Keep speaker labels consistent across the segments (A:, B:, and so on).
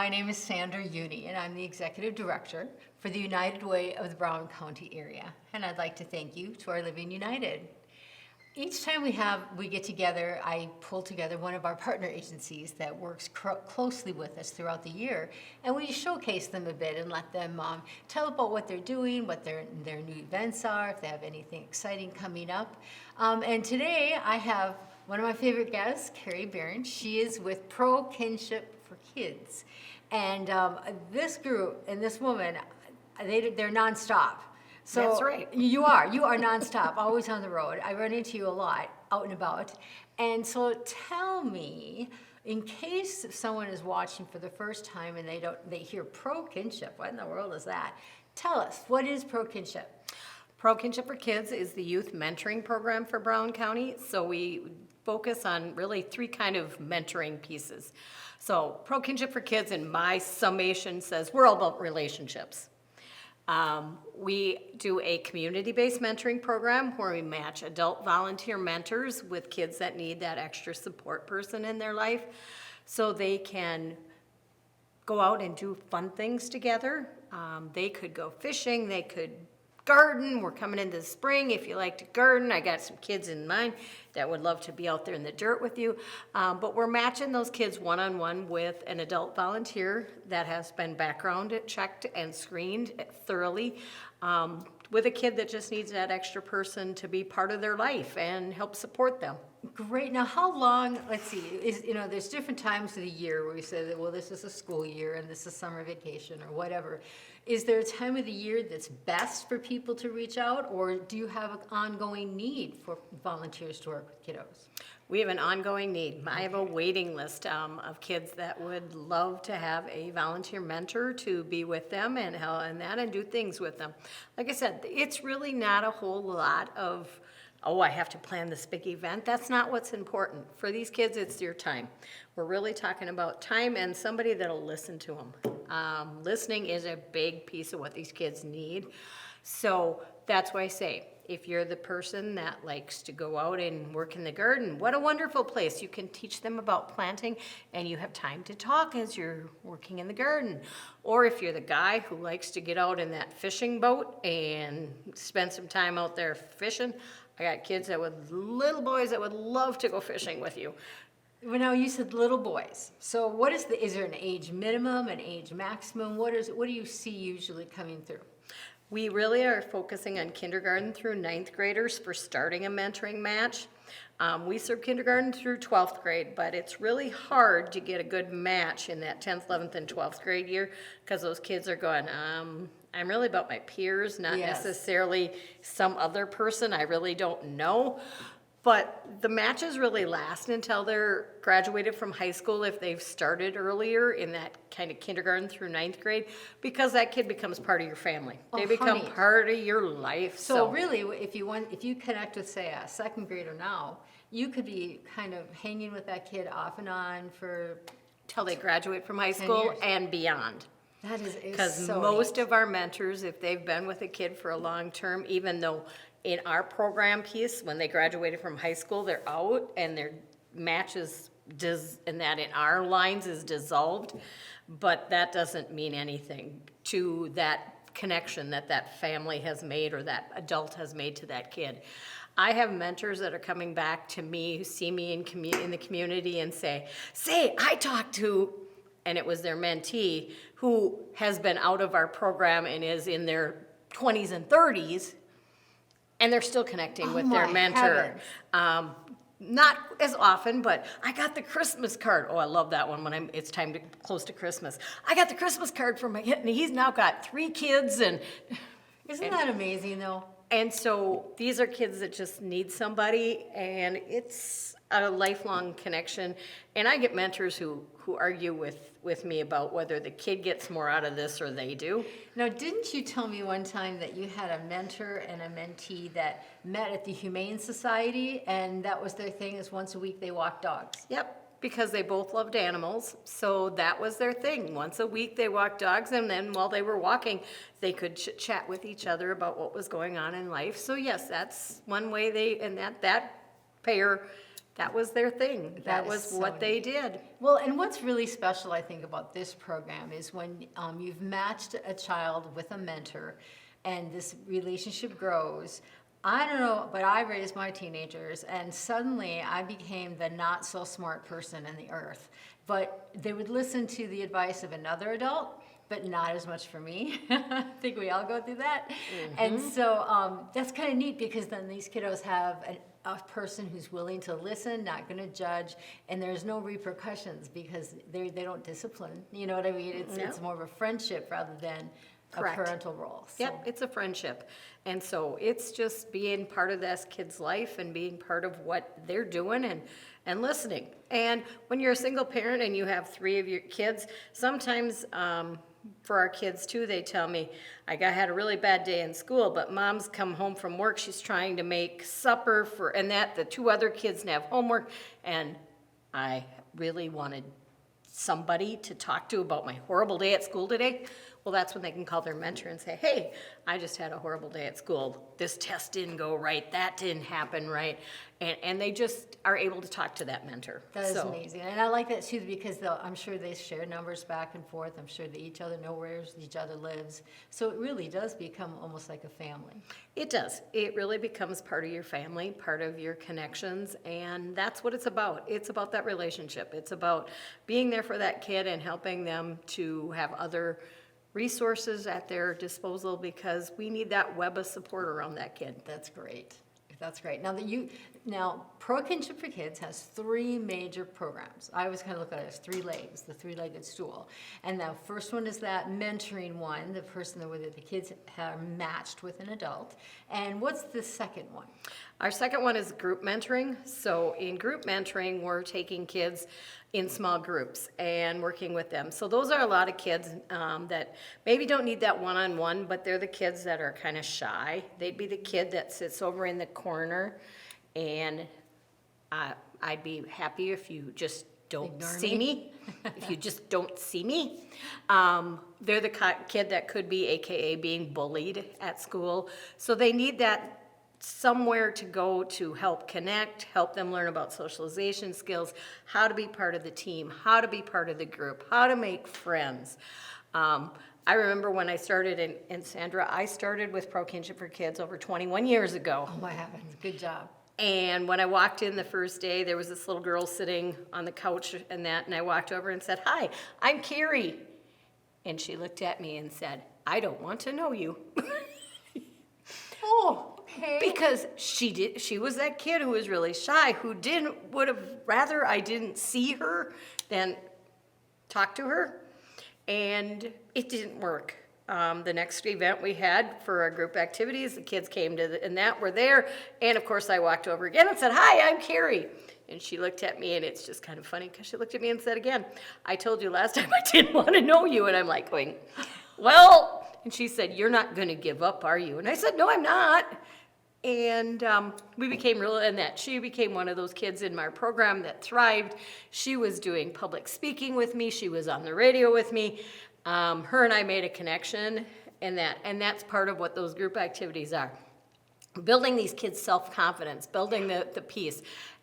A: My name is Sandra Uni, and I'm the Executive Director for the United Way of the Brown County area. And I'd like to thank you to our Living United. Each time we get together, I pull together one of our partner agencies that works closely with us throughout the year, and we showcase them a bit and let them tell about what they're doing, what their new events are, if they have anything exciting coming up. And today I have one of my favorite guests, Carrie Barron. She is with Pro Kinship for Kids, and this group and this woman, they're nonstop. So
B: That's right.
A: You are nonstop, always on the road. I run into you a lot, out and about. And so tell me, in case someone is watching for the first time and they hear Pro Kinship, what in the world is that? Tell us, what is Pro Kinship?
B: Pro Kinship for Kids is the youth mentoring program for Brown County. So we focus on really three kind of mentoring pieces. So Pro Kinship for Kids, in my summation, says we're all about relationships. We do a community-based mentoring program where we match adult volunteer mentors with kids that need that extra support person in their life so they can go out and do fun things together. They could go fishing, they could garden. We're coming into the spring. If you like to garden, I got some kids in mind that would love to be out there in the dirt with you. But we're matching those kids one-on-one with an adult volunteer that has been background checked and screened thoroughly, with a kid that just needs that extra person to be part of their life and help support them.
A: Great. Now, how long, let's see, there's different times of the year where we say that, well, this is a school year and this is summer vacation or whatever. Is there a time of the year that's best for people to reach out, or do you have an ongoing need for volunteers to work with kiddos?
B: We have an ongoing need. I have a waiting list of kids that would love to have a volunteer mentor to be with them and do things with them. Like I said, it's really not a whole lot of, I have to plan this big event. That's not what's important. For these kids, it's your time. We're really talking about time and somebody that'll listen to them. Listening is a big piece of what these kids need. So that's why I say, if you're the person that likes to go out and work in the garden, what a wonderful place. You can teach them about planting and you have time to talk as you're working in the garden. Or if you're the guy who likes to get out in that fishing boat and spend some time out there fishing, I got little boys that would love to go fishing with you.
A: Well, now you said little boys. So is there an age minimum, an age maximum? What do you see usually coming through?
B: We really are focusing on kindergarten through 9th graders for starting a mentoring match. We serve kindergarten through 12th grade, but it's really hard to get a good match in that 10th, 11th, and 12th grade year because those kids are going, I'm really about my peers, not necessarily some other person I really don't know. But the matches really last until they're graduated from high school if they've started earlier in that kind of kindergarten through 9th grade, because that kid becomes part of your family. They become part of your life.
A: So really, if you connect with, say, a second grader now, you could be kind of hanging with that kid off and on for
B: till they graduate from high school
A: years.
B: And beyond.
A: That is
B: because
A: so
B: most
A: neat.
B: of our mentors, if they've been with a kid for a long term, even though in our program piece, when they graduated from high school, they're out and their matches and that in our lines is dissolved, but that doesn't mean anything to that connection that family has made or that adult has made to that kid. I have mentors that are coming back to me who see me in the community and say, I talked to, and it was their mentee who has been out of our program and is in their 20s and 30s, and they're still connecting with their mentor. Not as often, but I got the Christmas card. Oh, I love that one when it's time to close to Christmas. I got the Christmas card for my kid, and he's now got 3 kids.
A: Isn't that amazing, though?
B: And so these are kids that just need somebody, and it's a lifelong connection. And I get mentors who argue with me about whether the kid gets more out of this or they do.
A: Now, didn't you tell me one time that you had a mentor and a mentee that met at the Humane Society, and that was their thing, is once a week they walk dogs?
B: Yep, because they both loved animals, so that was their thing. Once a week they walked dogs, and then while they were walking, they could chat with each other about what was going on in life. So yes, that's one way that pair that was their thing.
A: That
B: That
A: is
B: was
A: so
B: what they
A: neat.
B: did.
A: Well, and what's really special, I think, about this program is when you've matched a child with a mentor and this relationship grows. I don't know, but I raised my teenagers, and suddenly I became the not so smart person in the earth. But they would listen to the advice of another adult, but not as much for me. I think we all go through that. And so that's kind of neat because then these kiddos have a person who's willing to listen, not going to judge, and there's no repercussions because they don't discipline. You know what I mean? It's more of a friendship rather than
B: Correct.
A: a parental role. So.
B: Yep, it's a friendship. And so it's just being part of this kid's life and being part of what they're doing and listening. And when you're a single parent and you have 3 of your kids, sometimes for our kids too, they tell me, I had a really bad day in school, but mom's come home from work, she's trying to make supper and the 2 other kids have homework, and I really wanted somebody to talk to about my horrible day at school today. Well, that's when they can call their mentor and say, hey, I just had a horrible day at school. This test didn't go right. That didn't happen right. And they just are able to talk to that mentor.
A: That is amazing. And I like that too because I'm sure they share numbers back and forth. I'm sure that each other know where each other lives. So it really does become almost like a family.
B: It does. It really becomes part of your family, part of your connections, and that's what it's about. It's about that relationship. It's about being there for that kid and helping them to have other resources at their disposal because we need that web of support around that kid.
A: That's great. That's great. Now Pro Kinship for Kids has 3 major programs. I always kind of look at it as 3 legs, the 3-legged stool. And the first one is that mentoring one, the person where the kids are matched with an adult. And what's the second one?
B: Our second one is group mentoring. So in group mentoring, we're taking kids in small groups and working with them. So those are a lot of kids that maybe don't need that one-on-one, but they're the kids that are kind of shy. They'd be the kid that sits over in the corner, and I'd be happy if you just don't
A: Ignore
B: see me. If you just don't see me. They're the kid that could be AKA being bullied at school. So they need that somewhere to go to help connect, help them learn about socialization skills, how to be part of the team, how to be part of the group, how to make friends. I remember when I started, and Sandra, I started with Pro Kinship for Kids over 21 years ago.
A: Oh my heavens, good job.
B: And when I walked in the first day, there was this little girl sitting on the couch and I walked over and said, "Hi, I'm Carrie." And she looked at me and said, "I don't want to know you."
A: Oh, okay.
B: Because she was that kid who was really shy, who would have rather I didn't see her than talk to her. And it didn't work. The next event we had for our group activities, the kids came were there. And of course I walked over again and said, "Hi, I'm Carrie." And she looked at me, and it's just kind of funny because she looked at me and said again, "I told you last time I didn't want to know you." And I'm like going, "Well," and she said, "You're not going to give up, are you?" And I said, "No, I'm not." And we became she became one of those kids in my program that thrived. She was doing public speaking with me. She was on the radio with me. Her and I made a connection and that's part of what those group activities are. Building these kids' self-confidence, building the piece.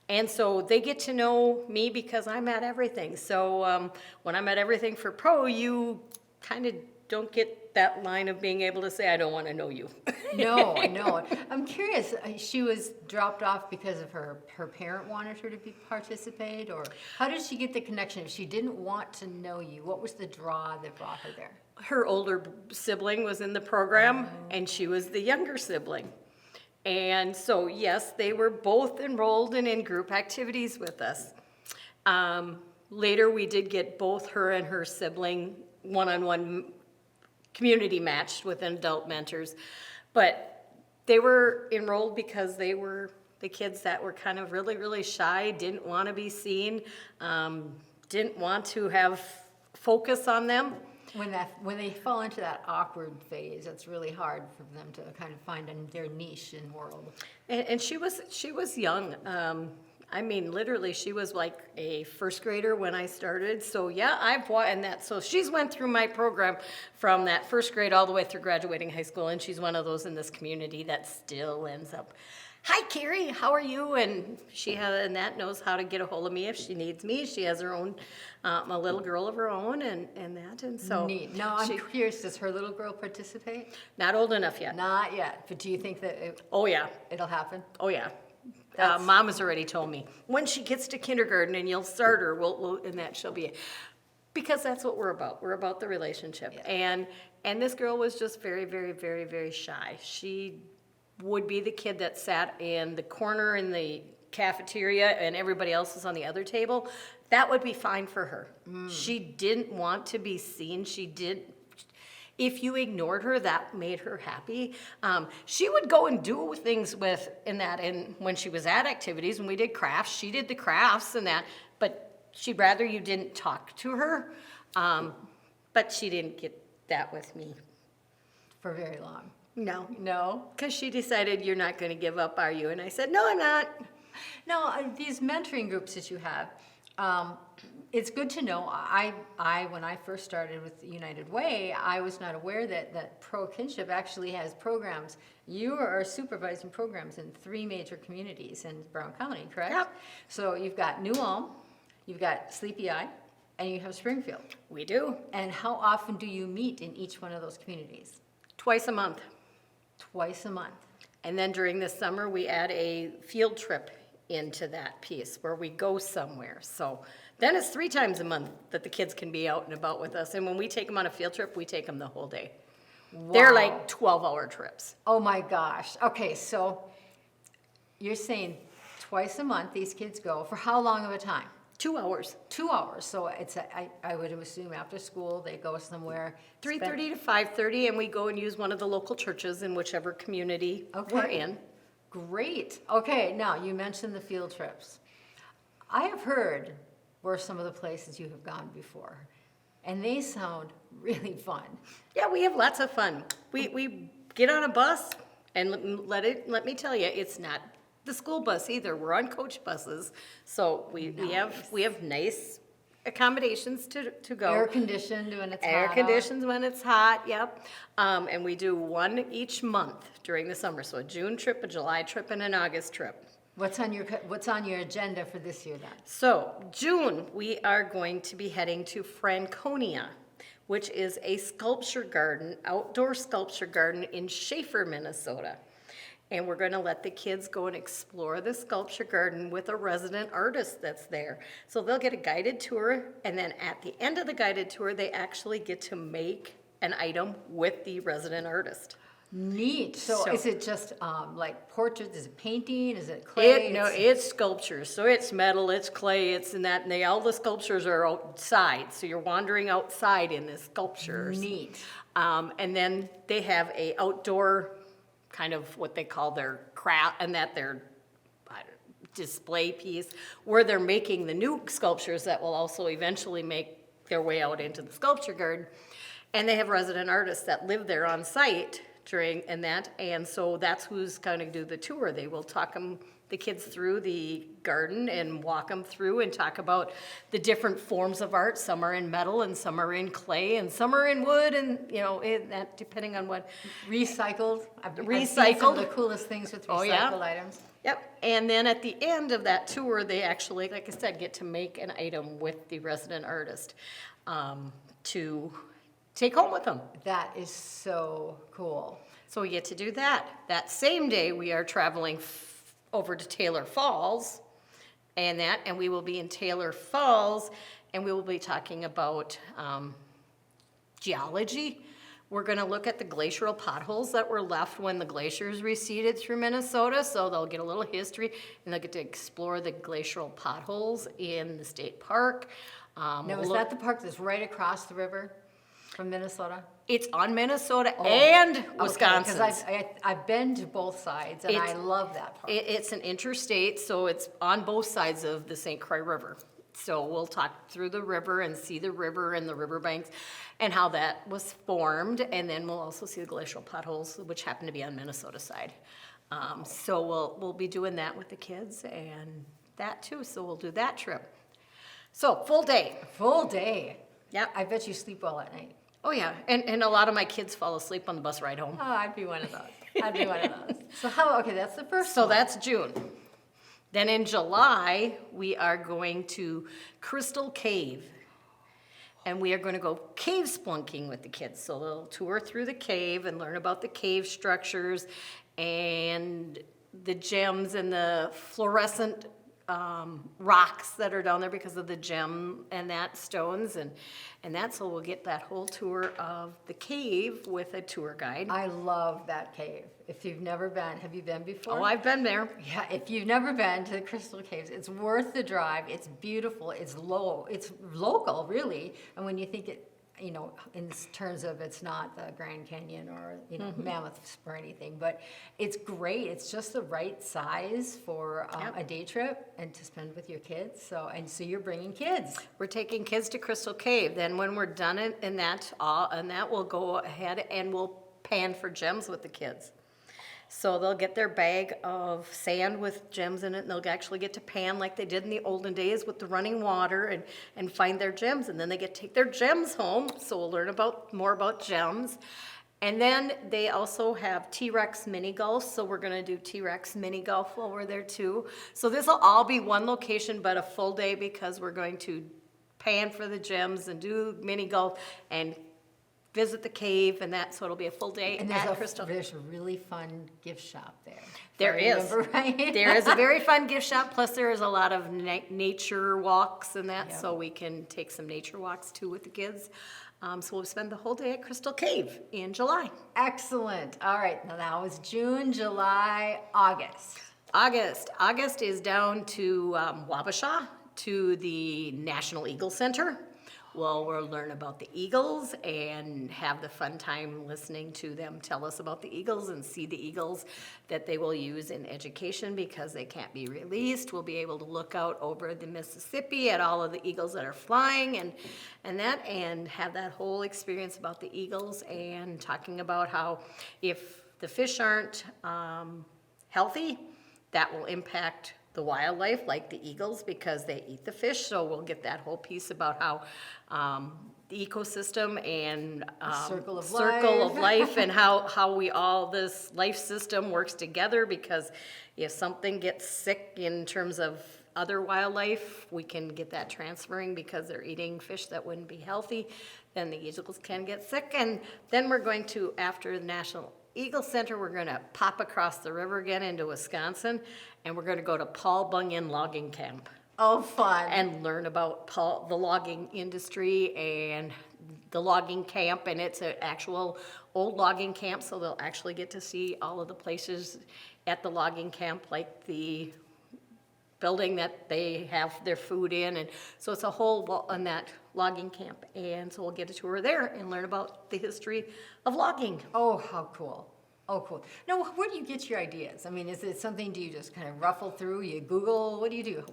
B: And so they get to know me because I'm at everything. So when I'm at everything for Pro, you kind of don't get that line of being able to say, "I don't want to know you."
A: No. I'm curious, she was dropped off because of her parent wanted her to participate, or how did she get the connection? If she didn't want to know you, what was the draw that brought her there?
B: Her older sibling was in the program, and she was the younger sibling. And so, yes, they were both enrolled and in group activities with us. Later, we did get both her and her sibling one-on-one community matched with adult mentors. But they were enrolled because they were the kids that were kind of really, really shy, didn't want to be seen, didn't want to have focus on them.
A: When they fall into that awkward phase, it's really hard for them to kind of find their niche in the world.
B: And she was young. I mean, literally, she was like a first grader when I started. So yeah, so she's went through my program from that first grade all the way through graduating high school, and she's one of those in this community that still ends up hi Carrie, how are you? And Annette knows how to get a hold of me if she needs me. She has her own, a little girl of her own and so.
A: Neat. Now, I'm
B: she-
A: curious, does her little girl participate?
B: Not old enough yet.
A: Not yet, but do you think that
B: Oh, yeah.
A: it'll happen?
B: Oh, yeah.
A: That's-
B: Mom has already told me, when she gets to kindergarten and you'll start her, and that she'll be, because that's what we're about. We're about the relationship.
A: Yeah.
B: And this girl was just very, very, very, very shy. She would be the kid that sat in the corner in the cafeteria and everybody else was on the other table. That would be fine for her. She didn't want to be seen. If you ignored her, that made her happy. She would go and do things and when she was at activities, when we did crafts, she did the crafts and that, but she'd rather you didn't talk to her. But she didn't get that with me.
A: For very long?
B: No.
A: No?
B: Because she decided, you're not going to give up, are you? And I said, no, I'm not.
A: No, these mentoring groups that you have, it's good to know. When I first started with United Way, I was not aware that Pro Kinship actually has programs. You are supervising programs in 3 major communities in Brown County, correct?
B: Yep.
A: So you've got New Ulm, you've got Sleepy Eye, and you have Springfield.
B: We do.
A: And how often do you meet in each one of those communities?
B: Twice a month.
A: Twice a month.
B: And then during the summer, we add a field trip into that piece where we go somewhere. So then it's 3 times a month that the kids can be out and about with us. And when we take them on a field trip, we take them the whole day. They're
A: Wow.
B: like 12-hour trips.
A: Oh my gosh. Okay, so you're saying twice a month these kids go for how long of a time?
B: 2 hours.
A: 2 hours. So I would assume after school they go somewhere.
B: 3:30 to 5:30, and we go and use one of the local churches in whichever community we're
A: Okay.
B: in.
A: Great. Okay, now you mentioned the field trips. I have heard where some of the places you have gone before, and they sound really fun.
B: Yeah, we have lots of fun. We get on a bus, and let me tell you, it's not the school bus either. We're on coach buses, so we have nice accommodations to go.
A: Air conditioned when it's hot
B: Air
A: out.
B: conditions when it's hot, yep. And we do one each month during the summer, so a June trip, a July trip, and an August trip.
A: What's on your agenda for this year then?
B: So, June, we are going to be heading to Franconia, which is a sculpture garden, outdoor sculpture garden in Schaefer, Minnesota. And we're going to let the kids go and explore the sculpture garden with a resident artist that's there. So they'll get a guided tour, and then at the end of the guided tour, they actually get to make an item with the resident artist.
A: Neat. So
B: So-
A: is it just like portraits? Is it painting? Is it clay?
B: It's sculptures, so it's metal, it's clay, it's in that, and all the sculptures are outside, so you're wandering outside in the sculptures.
A: Neat.
B: And then they have a outdoor kind of what they call their craft, and that their display piece, where they're making the new sculptures that will also eventually make their way out into the sculpture garden. And they have resident artists that live there on site and so that's who's going to do the tour. They will talk the kids through the garden and walk them through and talk about the different forms of art. Some are in metal and some are in clay and some are in wood, and that depending on what.
A: Recycled. I've seen some
B: Recycled.
A: of the coolest things with
B: Oh,
A: recycled
B: yeah.
A: items.
B: Yep, and then at the end of that tour, they actually, like I said, get to make an item with the resident artist to take home with them.
A: That is so cool.
B: So we get to do that. That same day, we are traveling over to Taylor Falls, and we will be in Taylor Falls, and we will be talking about geology. We're gonna look at the glacial potholes that were left when the glaciers receded through Minnesota, so they'll get a little history, and they'll get to explore the glacial potholes in the state park.
A: Now,
B: we'll
A: is
B: look-
A: that the park that's right across the river from Minnesota?
B: It's on Minnesota and Wisconsin.
A: Because I've been to both sides, and I
B: It's-
A: love that park.
B: It's an interstate, so it's on both sides of the St. Croix River. So we'll talk through the river and see the river and the riverbanks and how that was formed. And then we'll also see the glacial potholes, which happen to be on Minnesota side. So we'll be doing that with the kids and that too. So we'll do that trip. So full day.
A: Full day.
B: Yep.
A: I bet you sleep well at night.
B: Oh yeah, and a lot of my kids fall asleep on the bus ride home.
A: Oh, I'd be one of those. I'd be one of those. So okay, that's the first
B: So
A: one.
B: that's June. Then in July, we are going to Crystal Cave. And we are going to go cave splunking with the kids. So they'll tour through the cave and learn about the cave structures and the gems and the fluorescent rocks that are down there because of the gem and that stones. And that's so we'll get that whole tour of the cave with a tour guide.
A: I love that cave. If you've never been, have you been before?
B: Oh, I've been there.
A: Yeah, if you've never been to the Crystal Caves, it's worth the drive. It's beautiful. It's local, really. And when you think it, in terms of it's not the Grand Canyon or Mammoth or anything, but it's great. It's just the right size for
B: Yep.
A: a day trip and to spend with your kids. So you're bringing kids.
B: We're taking kids to Crystal Cave. Then when we're done in that, we'll go ahead and we'll pan for gems with the kids. So they'll get their bag of sand with gems in it, and they'll actually get to pan like they did in the olden days with the running water and find their gems. And then they get to take their gems home, so we'll learn more about gems. And then they also have T-Rex mini golf, so we're gonna do T-Rex mini golf while we're there too. So this will all be one location, but a full day because we're going to pan for the gems and do mini golf and visit the cave and that, so it'll be a full day
A: And
B: at Crystal.
A: there's a really fun gift shop there.
B: There
A: If I
B: is.
A: remember right.
B: There is a very fun gift shop, plus there is a lot of nature walks and that,
A: Yeah.
B: so we can take some nature walks too with the kids. So we'll spend the whole day at Crystal Cave in July.
A: Excellent. All right, now that was June, July, August.
B: August is down to Wabasha, to the National Eagle Center. Well, we'll learn about the eagles and have the fun time listening to them tell us about the eagles and see the eagles that they will use in education because they can't be released. We'll be able to look out over the Mississippi at all of the eagles that are flying and have that whole experience about the eagles and talking about how if the fish aren't healthy, that will impact the wildlife like the eagles because they eat the fish. So we'll get that whole piece about how the ecosystem and
A: Circle of
B: circle of
A: life.
B: life and how this life system works together, because if something gets sick in terms of other wildlife, we can get that transferring because they're eating fish that wouldn't be healthy, then the eagles can get sick. And then we're going to, after the National Eagle Center, we're going to pop across the river again into Wisconsin, and we're going to go to Paul Bunyan Logging Camp
A: Oh, fun.
B: and learn about the logging industry and the logging camp. And it's an actual old logging camp, so they'll actually get to see all of the places at the logging camp, like the building that they have their food in. And so it's a whole on that logging camp. And so we'll get a tour there and learn about the history of logging.
A: Oh, how cool. Oh, cool. Now, where do you get your ideas? I mean, is it something, do you just kind of ruffle through, you Google, what do you do?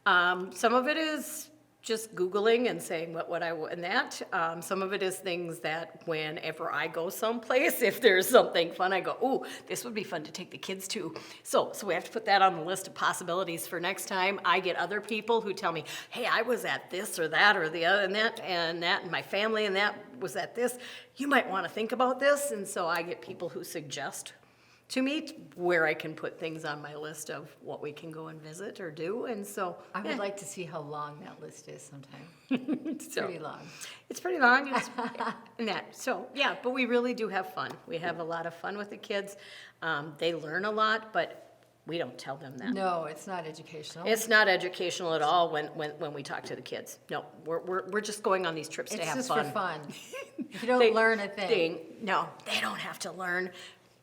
B: Some of it is just Googling and saying what would I and that. Some of it is things that whenever I go someplace, if there's something fun, I go, oh, this would be fun to take the kids to. So we have to put that on the list of possibilities for next time. I get other people who tell me, hey, I was at this or that or the other and my family and that was at this. You might want to think about this. And so I get people who suggest to me where I can put things on my list of what we can go and visit or do. And so
A: I would like to see how long that list is sometime. It's
B: So-
A: pretty long.
B: It's pretty long, and that, so, yeah, but we really do have fun. We have a lot of fun with the kids. They learn a lot, but we don't tell them that.
A: No, it's not educational.
B: It's not educational at all when we talk to the kids. No, we're just going on these trips to
A: It's
B: have
A: just
B: fun.
A: for fun. You don't
B: They-
A: learn a thing.
B: No, they don't have to learn.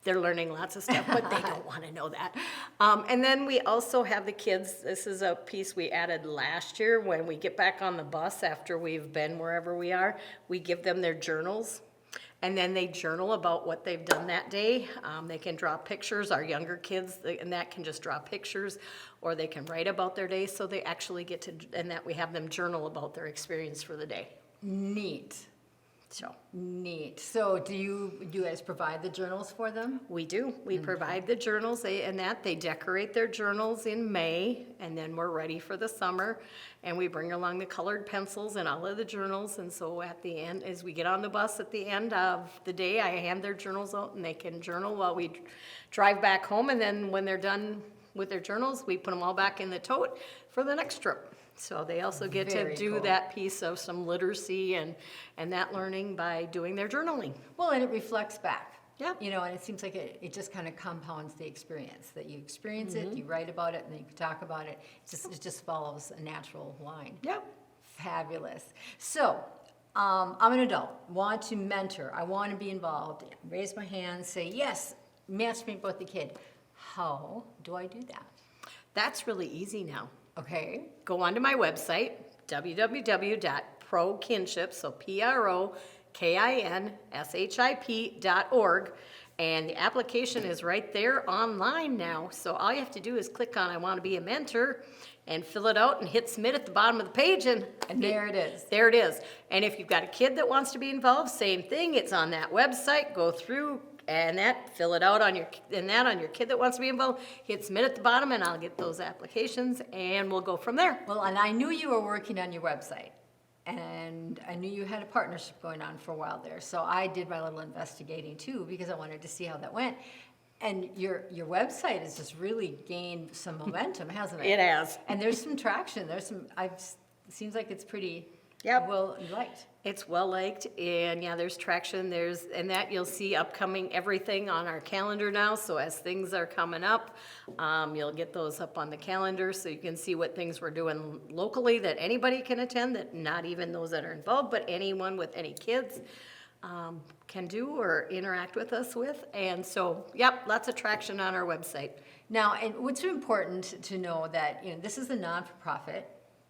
B: They're learning lots of stuff, but they don't want to know that. And then we also have the kids, this is a piece we added last year, when we get back on the bus after we've been wherever we are, we give them their journals. And then they journal about what they've done that day. They can draw pictures, our younger kids, and that can just draw pictures, or they can write about their day, so they actually get to, and that we have them journal about their experience for the day.
A: Neat.
B: So
A: Neat. So do you guys provide the journals for them?
B: we do. We provide the journals and that. They decorate their journals in May, and then we're ready for the summer. And we bring along the colored pencils and all of the journals. And so at the end, as we get on the bus at the end of the day, I hand their journals out and they can journal while we drive back home. And then when they're done with their journals, we put them all back in the tote for the next trip. So they also get
A: Very
B: to do
A: cool.
B: that piece of some literacy and that learning by doing their journaling.
A: Well, and it reflects back.
B: Yeah.
A: You know, and it seems like it just kind of compounds the experience, that you experience it, you write about it, and then you can talk about it. It just follows a natural line.
B: Yep.
A: Fabulous. So, I'm an adult, want to mentor, I want to be involved. Raise my hand, say, yes, match me with the kid. How do I do that?
B: That's really easy now.
A: Okay.
B: Go onto my website, www.prokinship, so PROKINSHIP.org, and the application is right there online now. So all you have to do is click on I want to be a mentor and fill it out and hit submit at the bottom of the page, and
A: there it is.
B: There it is. And if you've got a kid that wants to be involved, same thing. It's on that website. Go through and fill it out on your kid that wants to be involved. Hit submit at the bottom, and I'll get those applications, and we'll go from there.
A: Well, and I knew you were working on your website, and I knew you had a partnership going on for a while there. So I did my little investigating too, because I wanted to see how that went. And your website has just really gained some momentum, hasn't it?
B: It has.
A: And there's some traction. It seems like it's pretty
B: Yep.
A: well liked.
B: It's well liked, and yeah, there's traction. And that you'll see upcoming everything on our calendar now. So as things are coming up, you'll get those up on the calendar, so you can see what things we're doing locally that anybody can attend, that not even those that are involved, but anyone with any kids can do or interact with us with. And so, yep, lots of traction on our website.
A: Now, and what's important to know that, this is a non-for-profit.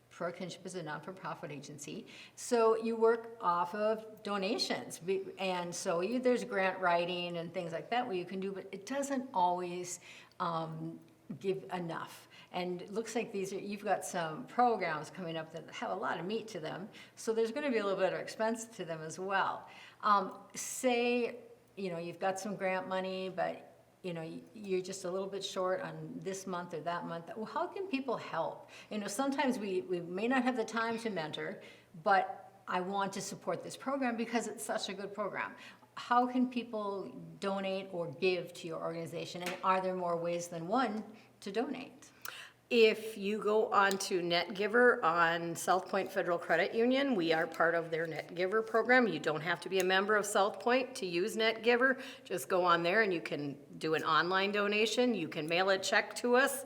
A: Pro Kinship is a non-for-profit agency, so you work off of donations, and so there's grant writing and things like that where you can do, but it doesn't always give enough. And it looks like you've got some programs coming up that have a lot of meat to them, so there's going to be a little bit of expense to them as well. Say, you've got some grant money, but you're just a little bit short on this month or that month. Well, how can people help? Sometimes we may not have the time to mentor, but I want to support this program because it's such a good program. How can people donate or give to your organization? And are there more ways than one to donate?
B: If you go on to NetGiver on South Point Federal Credit Union, we are part of their NetGiver program. You don't have to be a member of South Point to use NetGiver. Just go on there and you can do an online donation. You can mail a check to us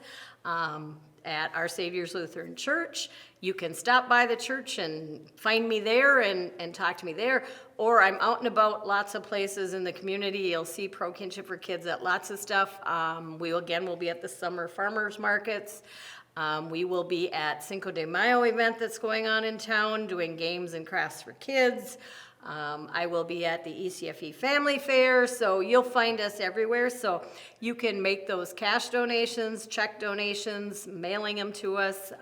B: at Our Savior's Lutheran Church. You can stop by the church and find me there and talk to me there. Or I'm out and about lots of places in the community. You'll see Pro Kinship for Kids at lots of stuff. We'll be at the summer farmers markets. We will be at Cinco de Mayo event that's going on in town, doing games and crafts for kids. I will be at the ECFE Family Fair, so you'll find us everywhere. So you can make those cash donations, check donations, mailing them to us,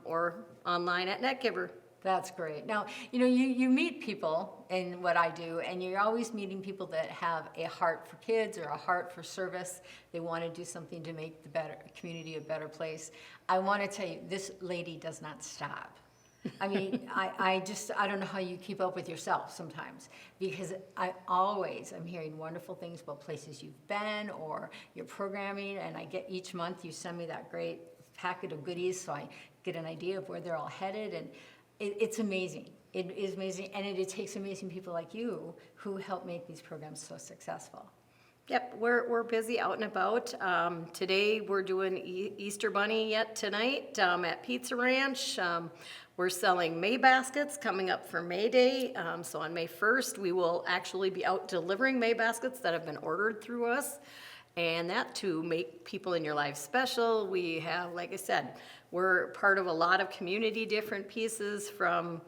B: or online at NetGiver.
A: That's great. Now, you meet people in what I do, and you're always meeting people that have a heart for kids or a heart for service. They want to do something to make the community a better place. I want to tell you, this lady does not stop. I mean, I don't know how you keep up with yourself sometimes, because I'm hearing wonderful things about places you've been or your programming, and I get each month you send me that great packet of goodies, so I get an idea of where they're all headed, and it's amazing. It is amazing, and it takes amazing people like you who help make these programs so successful.
B: Yep, we're busy out and about. Today we're doing Easter Bunny yet tonight at Pizza Ranch. We're selling May baskets coming up for May Day. So on May 1st, we will actually be out delivering May baskets that have been ordered through us. And that to make people in your life special. We have, like I said, we're part of a lot of community different pieces, from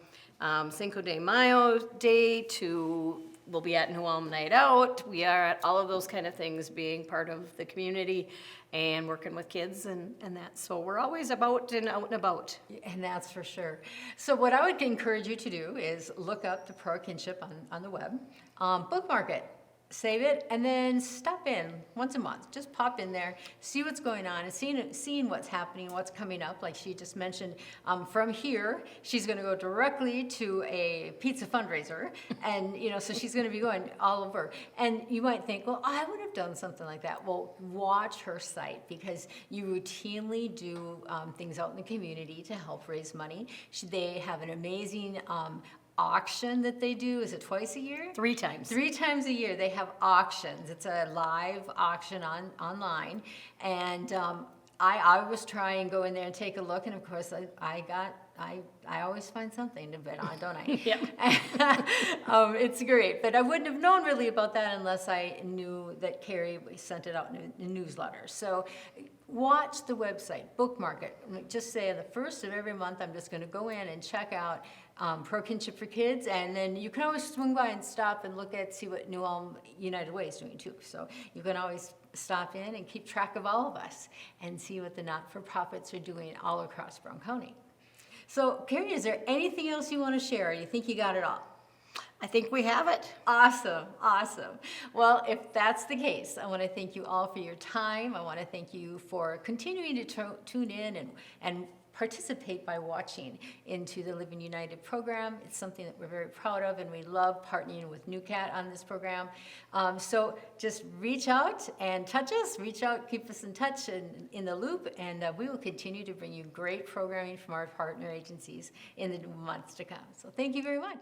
B: Cinco de Mayo Day to we'll be at New Ulm Night Out. We are at all of those kind of things, being part of the community and working with kids and that. So we're always about and out and about.
A: And that's for sure. So what I would encourage you to do is look up the Pro Kinship on the web, bookmark it, save it, and then stop in once a month. Just pop in there, see what's going on, and seeing what's happening, what's coming up. Like she just mentioned, from here, she's going to go directly to a pizza fundraiser, and so she's going to be going all over. And you might think, well, I would have done something like that. Well, watch her site, because you routinely do things out in the community to help raise money. They have an amazing auction that they do. Is it twice a year?
B: 3 times.
A: 3 times a year they have auctions. It's a live auction online, and I always try and go in there and take a look. And of course, I always find something to bid on, don't I?
B: Yep.
A: It's great, but I wouldn't have known really about that unless I knew that Carrie sent it out in a newsletter. So watch the website, bookmark it. Just say the first of every month, I'm just going to go in and check out Pro Kinship for Kids, and then you can always swing by and stop and see what New Ulm United Way is doing too. So you can always stop in and keep track of all of us and see what the not-for-profits are doing all across Brown County. So Carrie, is there anything else you want to share? Or you think you got it all?
B: I think we have it.
A: Awesome. Well, if that's the case, I want to thank you all for your time. I want to thank you for continuing to tune in and participate by watching into the Living United program. It's something that we're very proud of, and we love partnering with NewCat on this program. So just reach out and touch us. Reach out, keep us in touch and in the loop, and we will continue to bring you great programming from our partner agencies in the months to come. So thank you very much.